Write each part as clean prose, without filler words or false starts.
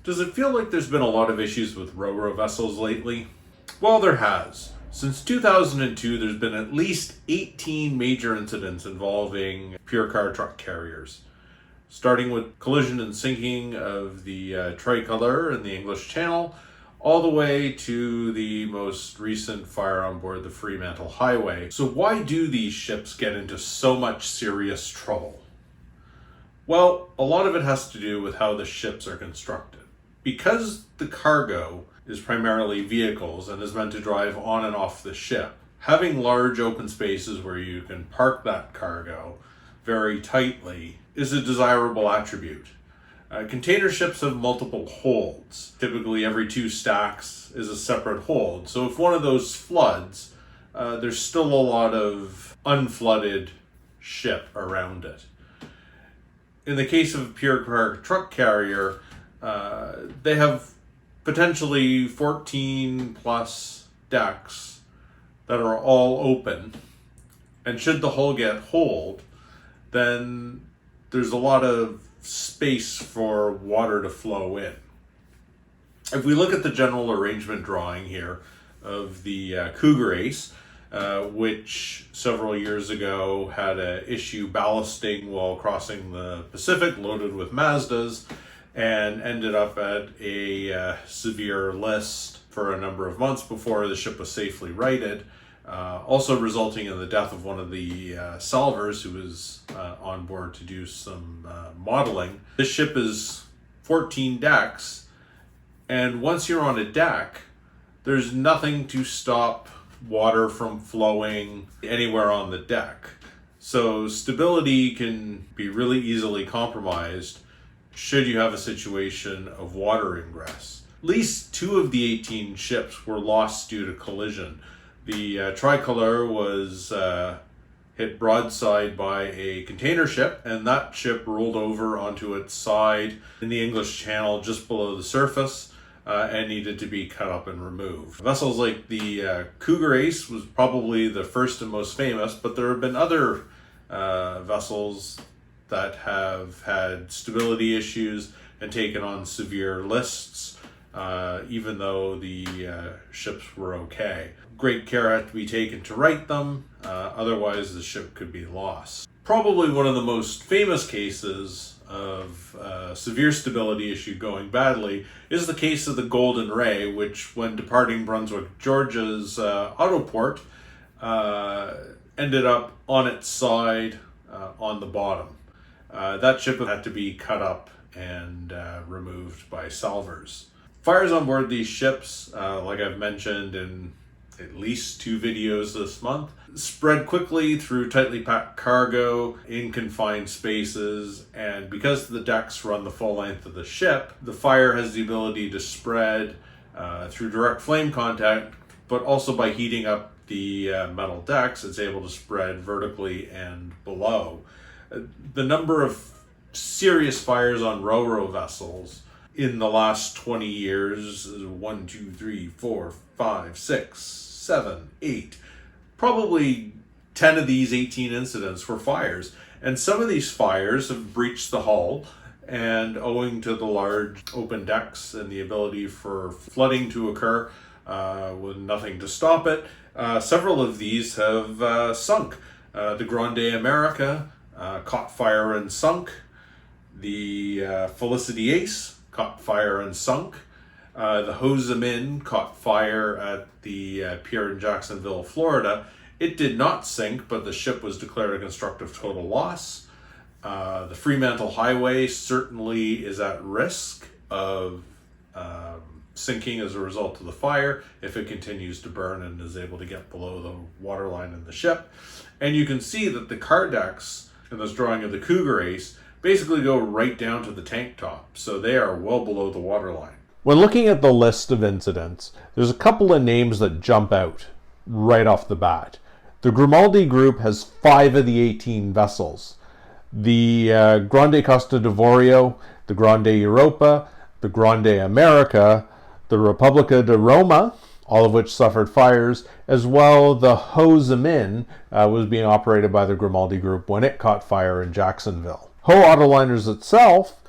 Does it feel like there's been a lot of issues with ro-ro vessels lately? Well, there has. Since 2002, there's been at least 18 major incidents involving pure car truck carriers, starting with collision and sinking of the Tricolor in the English Channel, all the way to the most recent fire on board the Fremantle Highway. So why do these ships get into so much serious trouble? Well, a lot of it has to do with how the ships are constructed. Because the cargo is primarily vehicles and is meant to drive on and off the ship, having large open spaces where you can park that cargo very tightly is a desirable attribute. Container ships have multiple holds. Typically every 2 stacks is a separate hold. So if one of those floods, there's still a lot of unflooded ship around it. In the case of a pure car truck carrier, they have potentially 14 plus decks that are all open, and should the hull get holed, then there's a lot of space for water to flow in. If we look at the general arrangement drawing here of the Cougar Ace, which several years ago had an issue ballasting while crossing the Pacific loaded with Mazdas, and ended up at a severe list for a number of months before the ship was safely righted, also resulting in the death of one of the salvors who was on board to do some modeling. This ship is 14 decks, and once you're on a deck, there's nothing to stop water from flowing anywhere on the deck. So stability can be really easily compromised should you have a situation of water ingress. At least 2 of the 18 ships were lost due to collision. The Tricolor was hit broadside by a container ship, and that ship rolled over onto its side in the English Channel just below the surface and needed to be cut up and removed. Vessels like the Cougar Ace was probably the first and most famous, but there have been other vessels that have had stability issues and taken on severe lists, even though the ships were okay. Great care had to be taken to right them, otherwise the ship could be lost. Probably one of the most famous cases of severe stability issue going badly is the case of the Golden Ray, which when departing Brunswick, Georgia's Autoport, ended up on its side on the bottom. That ship had to be cut up and removed by salvors. Fires on board these ships, like I've mentioned in at least 2 videos this month, spread quickly through tightly packed cargo in confined spaces, and because the decks run the full length of the ship, the fire has the ability to spread through direct flame contact, but also by heating up the metal decks, it's able to spread vertically and below. The number of serious fires on ro-ro vessels in the last 20 years is 1, 2, 3, 4, 5, 6, 7, 8. Probably 10 of these 18 incidents were fires. And some of these fires have breached the hull, and owing to the large open decks and the ability for flooding to occur with nothing to stop it, several of these have sunk. The Grande America caught fire and sunk. The Felicity Ace caught fire and sunk. The Ho Chi Minh caught fire at the pier in Jacksonville, Florida. It did not sink, but the ship was declared a constructive total loss. The Fremantle Highway certainly is at risk of sinking as a result of the fire if it continues to burn and is able to get below the waterline in the ship. And you can see that the car decks in this drawing of the Cougar Ace basically go right down to the tank top, so they are well below the waterline. When looking at the list of incidents, there's a couple of names that jump out right off the bat. The Grimaldi Group has 5 of the 18 vessels. The Grande Costa D'ivorio, the Grande Europa, the Grande America, the Repubblica de Roma, all of which suffered fires, as well the Ho Chi Minh was being operated by the Grimaldi Group when it caught fire in Jacksonville. Ho Autoliners itself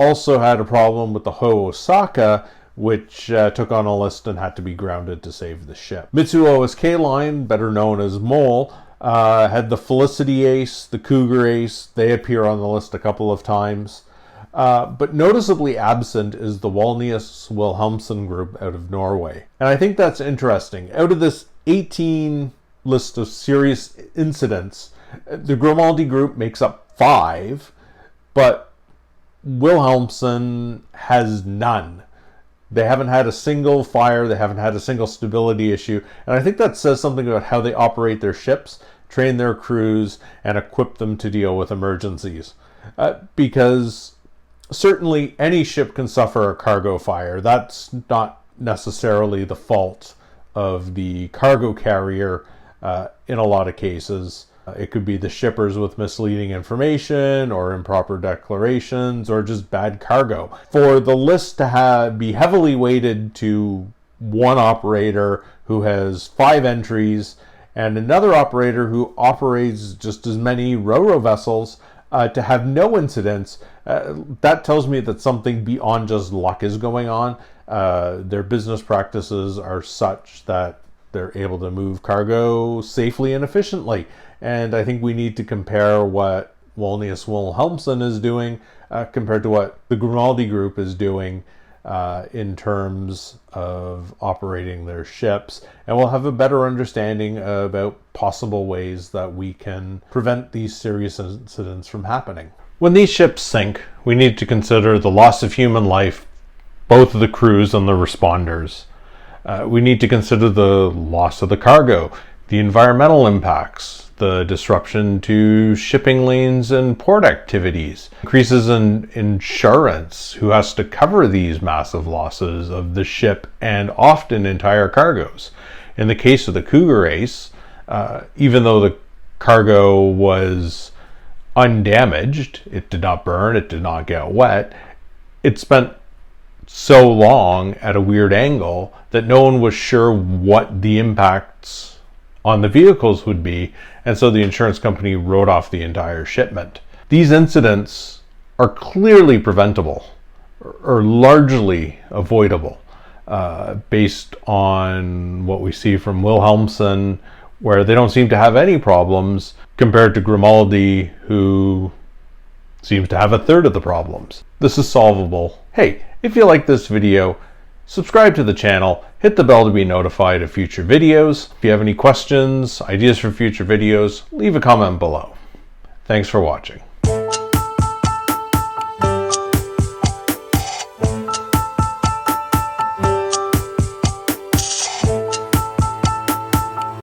also had a problem with the Ho Osaka, which took on a list and had to be grounded to save the ship. Mitsuo OSK Line, better known as MOL, had the Felicity Ace, the Cougar Ace. They appear on the list a couple of times. But noticeably absent is the Wallenius Wilhelmsen group out of Norway. And I think that's interesting. Out of this 18 list of serious incidents, the Grimaldi group makes up 5, but Wilhelmsen has none. They haven't had a single fire, they haven't had a single stability issue, and I think that says something about how they operate their ships, train their crews, and equip them to deal with emergencies. Because certainly any ship can suffer a cargo fire. That's not necessarily the fault of the cargo carrier in a lot of cases. It could be the shippers with misleading information or improper declarations or just bad cargo. For the list to be heavily weighted to one operator who has 5 entries and another operator who operates just as many ro-ro vessels to have no incidents, that tells me that something beyond just luck is going on. Their business practices are such that they're able to move cargo safely and efficiently. And I think we need to compare what Wallenius Wilhelmsen is doing compared to what the Grimaldi group is doing in terms of operating their ships. And we'll have a better understanding about possible ways that we can prevent these serious incidents from happening. When these ships sink, we need to consider the loss of human life, both of the crews and the responders. We need to consider the loss of the cargo, the environmental impacts, the disruption to shipping lanes and port activities, increases in insurance, who has to cover these massive losses of the ship and often entire cargoes. In the case of the Cougar Ace, even though the cargo was undamaged, it did not burn, it did not get wet, it spent so long at a weird angle that no one was sure what the impacts on the vehicles would be, and so the insurance company wrote off the entire shipment. These incidents are clearly preventable or largely avoidable based on what we see from Wilhelmsen, where they don't seem to have any problems, compared to Grimaldi, who seems to have 1/3 of the problems. This is solvable. Hey, if you like this video, subscribe to the channel, hit the bell to be notified of future videos. If you have any questions, ideas for future videos, leave a comment below. Thanks for watching.